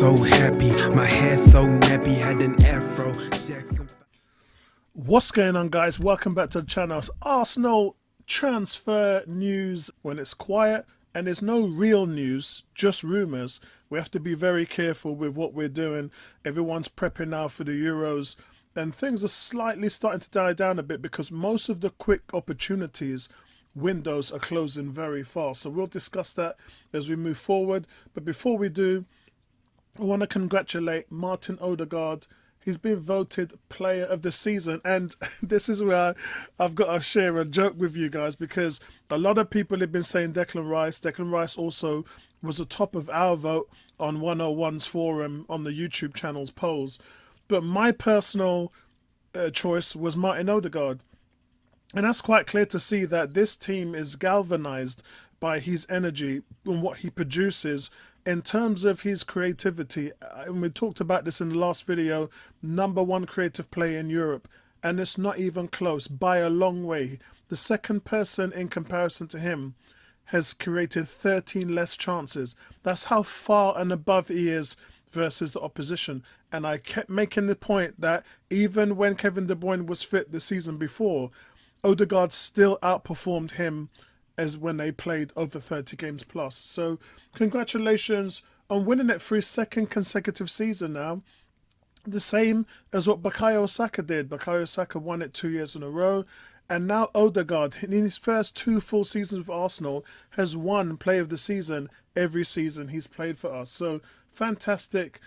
so happy, my hair so nappy, had an afro. What's going on, guys? Welcome back to the channel. It's Arsenal transfer news. When it's quiet and there's no real news, just rumours, we have to be very careful with what we're doing. Everyone's prepping now for the Euros, and things are slightly starting to die down a bit because most of the quick opportunities windows are closing very fast. So we'll discuss that as we move forward. But before we do, I want to congratulate Martin Odegaard. He's been voted player of the season, and this is where I've got to share a joke with you guys, because a lot of people have been saying Declan Rice. Declan Rice also was the top of our vote on 101's forum on the YouTube channel's polls. But my personal choice was Martin Odegaard. And that's quite clear to see that this team is galvanized by his energy and what he produces in terms of his creativity. And we talked about this in the last video, #1 creative player in Europe. And it's not even close by a long way. The second person in comparison to him has created 13 less chances. That's how far and above he is versus the opposition. And I kept making the point that even when Kevin De Bruyne was fit the season before, Odegaard still outperformed him as when they played over 30 games plus. So congratulations on winning it for his second consecutive season now. The same as what Bukayo Saka did. Bukayo Saka won it 2 years in a row. And now Odegaard, in his first 2 full seasons of Arsenal, has won Player of the Season every season he's played for us. So fantastic,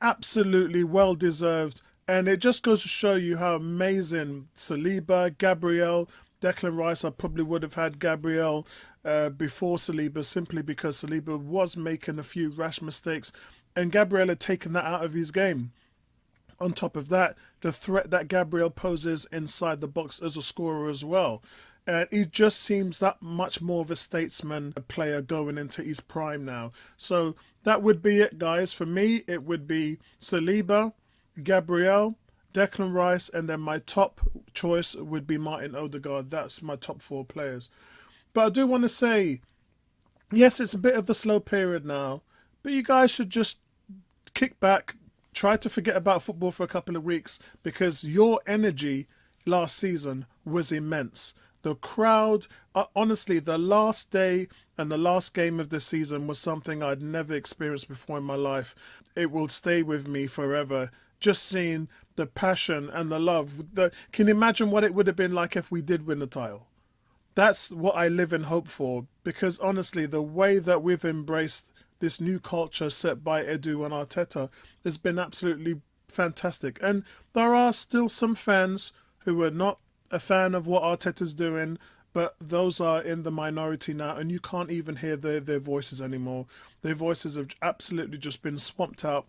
absolutely well-deserved. And it just goes to show you how amazing Saliba, Gabriel, Declan Rice. I probably would have had Gabriel before Saliba, simply because Saliba was making a few rash mistakes and Gabriel had taken that out of his game. On top of that, the threat that Gabriel poses inside the box as a scorer as well. And he just seems that much more of a statesman player going into his prime now. So that would be it, guys. For me, it would be Saliba, Gabriel, Declan Rice, and then my top choice would be Martin Odegaard. That's my top 4 players. But I do want to say, yes, it's a bit of a slow period now, but you guys should just kick back, try to forget about football for a couple of weeks, because your energy last season was immense. The crowd, honestly, the last day and the last game of the season was something I'd never experienced before in my life. It will stay with me forever. Just seeing the passion and the love. Can you imagine what it would have been like if we did win the title? That's what I live and hope for, because honestly, the way that we've embraced this new culture set by Edu and Arteta has been absolutely fantastic. And there are still some fans who are not a fan of what Arteta's doing, but those are in the minority now, and you can't even hear their voices anymore. Their voices have absolutely just been swamped out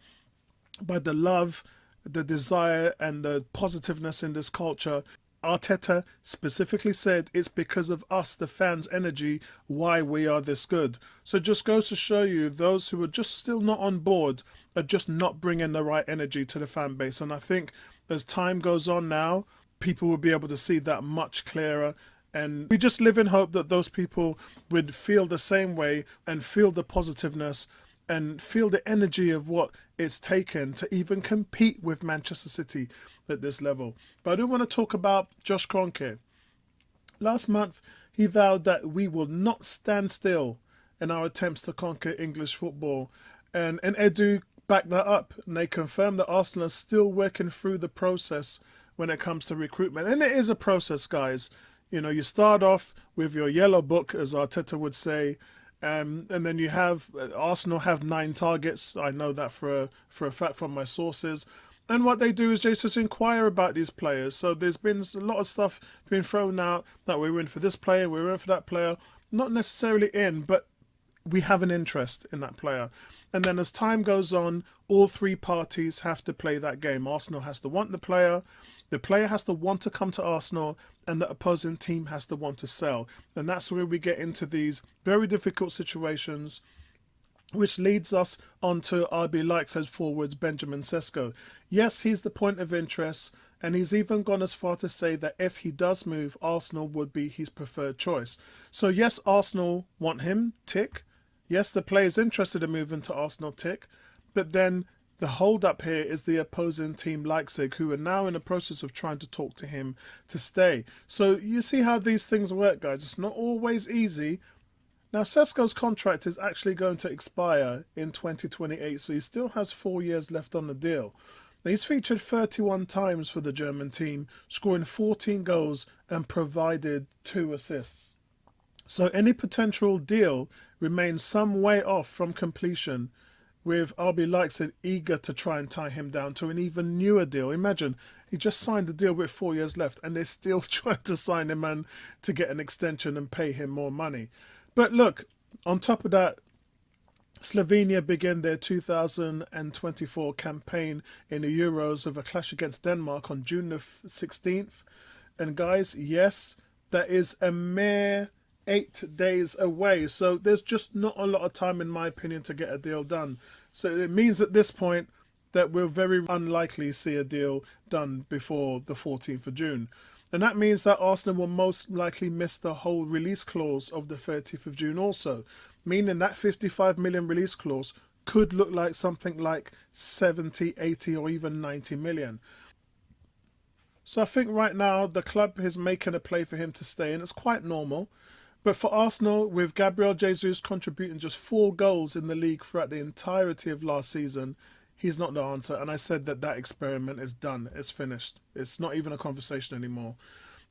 by the love, the desire and the positiveness in this culture. Arteta specifically said it's because of us, the fans' energy, why we are this good. So it just goes to show you, those who are just still not on board are just not bringing the right energy to the fan base. And I think as time goes on now, people will be able to see that much clearer. And we just live in hope that those people would feel the same way and feel the positiveness and feel the energy of what it's taken to even compete with Manchester City at this level. But I do want to talk about Josh Kroenke. Last month, he vowed that we will not stand still in our attempts to conquer English football. And Edu backed that up, and they confirmed that Arsenal is still working through the process when it comes to recruitment. And it is a process, guys. You know, you start off with your yellow book, as Arteta would say, and then you have Arsenal have 9 targets. I know that for a fact from my sources. And what they do is they just inquire about these players. So there's been a lot of stuff being thrown out that we're in for this player, we're in for that player. Not necessarily in, but we have an interest in that player. And then as time goes on, all 3 parties have to play that game. Arsenal has to want the player has to want to come to Arsenal, and the opposing team has to want to sell. And that's where we get into these very difficult situations, which leads us on to RB Leipzig forwards Benjamin Sesko. Yes, he's the point of interest, and he's even gone as far to say that if he does move, Arsenal would be his preferred choice. So yes, Arsenal want him, tick. Yes, the player's interested in moving to Arsenal, tick. But then the hold up here is the opposing team Leipzig, who are now in the process of trying to talk to him to stay. So you see how these things work, guys. It's not always easy. Now, Sesko's contract is actually going to expire in 2028, so he still has 4 years left on the deal. Now, he's featured 31 times for the German team, scoring 14 goals and provided 2 assists. So any potential deal remains some way off from completion, with RB Leipzig eager to try and tie him down to an even newer deal. Imagine, he just signed a deal with 4 years left and they're still trying to sign him and to get an extension and pay him more money. But look, on top of that, Slovenia began their 2024 campaign in the Euros with a clash against Denmark on June the 16th. And guys, yes, that is a mere 8 days away. So there's just not a lot of time, in my opinion, to get a deal done. So it means at this point that we'll very unlikely see a deal done before the 14th of June. And that means that Arsenal will most likely miss the whole release clause of the 30th of June also, meaning that 55 million release clause could look like something like 70, 80 or even 90 million. So I think right now the club is making a play for him to stay, and it's quite normal. But for Arsenal, with Gabriel Jesus contributing just 4 goals in the league throughout the entirety of last season, he's not the answer. And I said that that experiment is done. It's finished. It's not even a conversation anymore.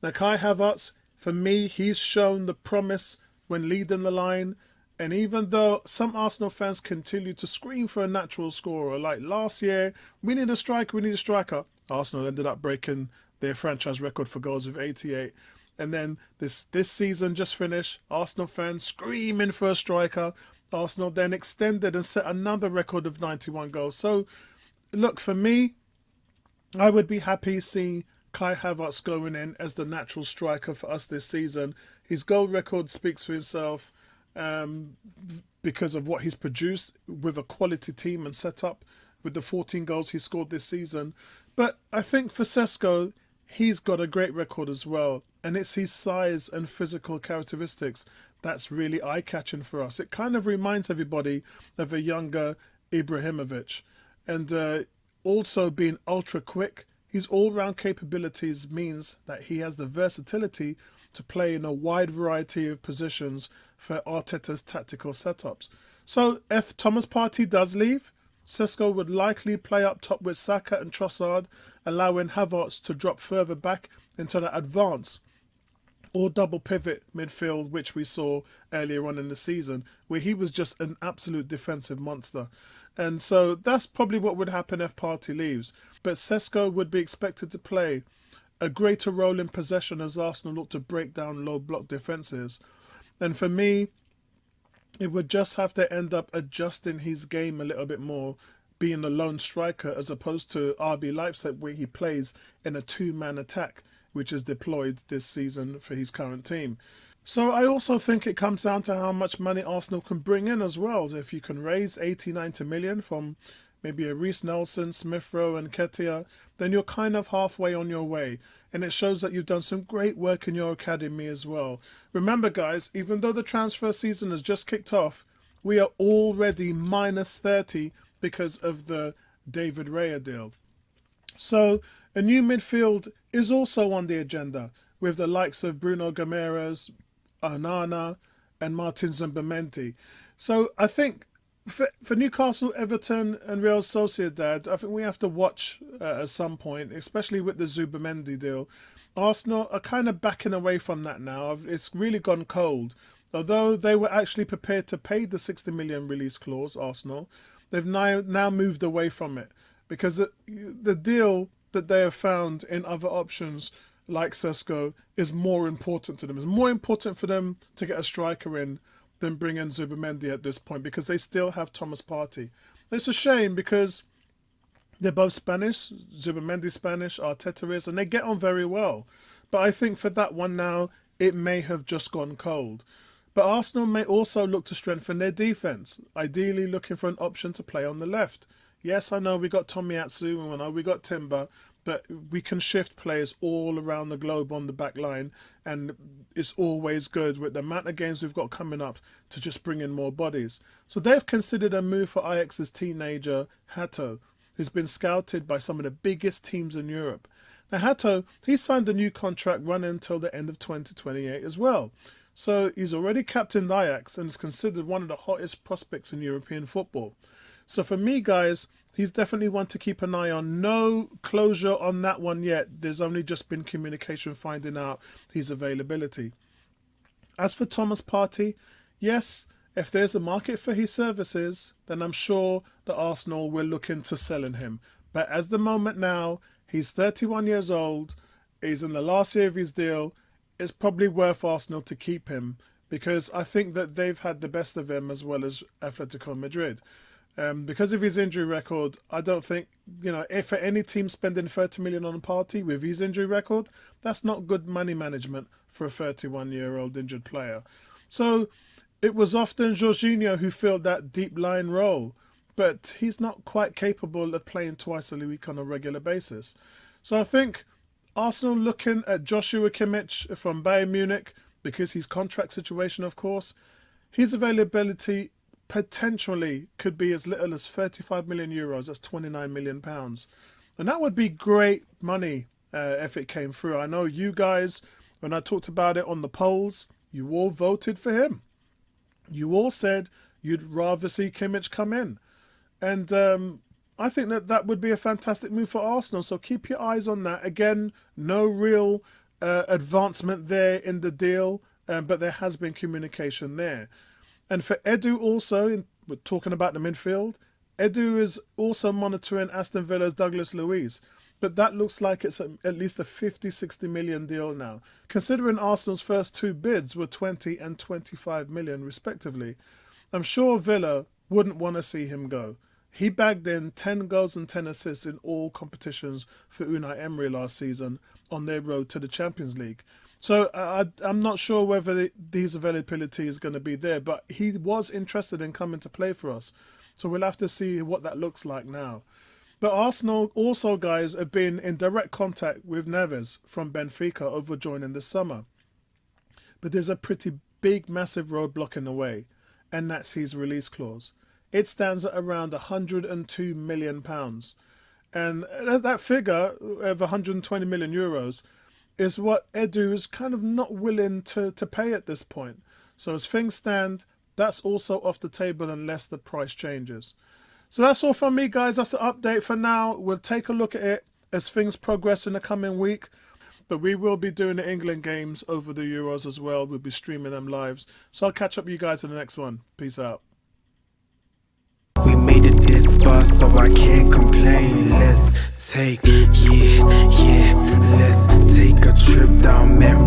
Now, Kai Havertz, for me, he's shown the promise when leading the line. And even though some Arsenal fans continue to scream for a natural scorer, like last year, we need a striker, we need a striker. Arsenal ended up breaking their franchise record for goals with 88. And then this season just finished, Arsenal fans screaming for a striker. Arsenal then extended and set another record of 91 goals. So, look, for me, I would be happy seeing Kai Havertz going in as the natural striker for us this season. His goal record speaks for himself because of what he's produced with a quality team and setup with the 14 goals he scored this season. But I think for Sesko, he's got a great record as well. And it's his size and physical characteristics that's really eye-catching for us. It kind of reminds everybody of a younger Ibrahimovic. And also being ultra-quick, his all-round capabilities means that he has the versatility to play in a wide variety of positions for Arteta's tactical setups. So if Thomas Partey does leave, Sesko would likely play up top with Saka and Trossard, allowing Havertz to drop further back into the advance or double pivot midfield, which we saw earlier on in the season, where he was just an absolute defensive monster. And so that's probably what would happen if Partey leaves. But Sesko would be expected to play a greater role in possession as Arsenal look to break down low block defences. And for me, it would just have to end up adjusting his game a little bit more, being a lone striker as opposed to RB Leipzig, where he plays in a 2-man attack, which is deployed this season for his current team. So I also think it comes down to how much money Arsenal can bring in as well. So if you can raise 80, 90 million from maybe a Reece Nelson, Smith Rowe and Ketia, then you're kind of halfway on your way. And it shows that you've done some great work in your academy as well. Remember, guys, even though the transfer season has just kicked off, we are already minus 30 because of the David Raya deal. So a new midfield is also on the agenda, with the likes of Bruno Guimaraes, Onana and Martin Zubimendi. So I think for Newcastle, Everton and Real Sociedad, I think we have to watch at some point, especially with the Zubimendi deal. Arsenal are kind of backing away from that now. It's really gone cold. Although they were actually prepared to pay the 60 million release clause, Arsenal, they've now moved away from it because the deal that they have found in other options like Sesko is more important to them. It's more important for them to get a striker in than bring in Zubimendi at this point because they still have Thomas Partey. It's a shame because they're both Spanish, Zubimendi Spanish, Arteta is, and they get on very well. But I think for that one now, it may have just gone cold. But Arsenal may also look to strengthen their defence, ideally looking for an option to play on the left. Yes, I know we got Tomiyasu and I know we got Timber, but we can shift players all around the globe on the back line, and it's always good with the amount of games we've got coming up to just bring in more bodies. So they've considered a move for Ajax's teenager Hato, who's been scouted by some of the biggest teams in Europe. Now Hato, he signed a new contract running until the end of 2028 as well. So he's already captained Ajax and is considered one of the hottest prospects in European football. So for me, guys, he's definitely one to keep an eye on. No closure on that one yet. There's only just been communication finding out his availability. As for Thomas Partey, yes, if there's a market for his services, then I'm sure that Arsenal will look into selling him. But as the moment now, he's 31 years old. He's in the last year of his deal. It's probably worth Arsenal to keep him because I think that they've had the best of him as well as Atletico Madrid. Because of his injury record, I don't think, if for any team spending 30 million on a Partey with his injury record, that's not good money management for a 31-year-old injured player. So it was often Jorginho who filled that deep line role, but he's not quite capable of playing twice a week on a regular basis. So I think Arsenal looking at Joshua Kimmich from Bayern Munich, because his contract situation, of course, his availability potentially could be as little as 35 million euros. That's 29 million pounds. And that would be great money if it came through. I know you guys, when I talked about it on the polls, you all voted for him. You all said you'd rather see Kimmich come in. And I think that would be a fantastic move for Arsenal. So keep your eyes on that. Again, no real advancement there in the deal, but there has been communication there. And for Edu also, we're talking about the midfield, Edu is also monitoring Aston Villa's Douglas Luiz. But that looks like it's at least a 50-60 million deal now. Considering Arsenal's first two bids were 20 and 25 million respectively, I'm sure Villa wouldn't want to see him go. He bagged in 10 goals and 10 assists in all competitions for Unai Emery last season on their road to the Champions League. So I'm not sure whether his availability is going to be there, but he was interested in coming to play for us. So we'll have to see what that looks like now. But Arsenal also, guys, have been in direct contact with Neves from Benfica over joining this summer. But there's a pretty big, massive roadblock in the way, and that's his release clause. It stands at around £102 million. And that figure of 120 million euros is what Edu is kind of not willing to pay at this point. So as things stand, that's also off the table unless the price changes. So that's all from me, guys. That's the update for now. We'll take a look at it as things progress in the coming week. But we will be doing the England games over the Euros as well. We'll be streaming them live. So I'll catch up with you guys in the next one. Peace out. We made it this far, so I can't complain. Let's take a trip down memory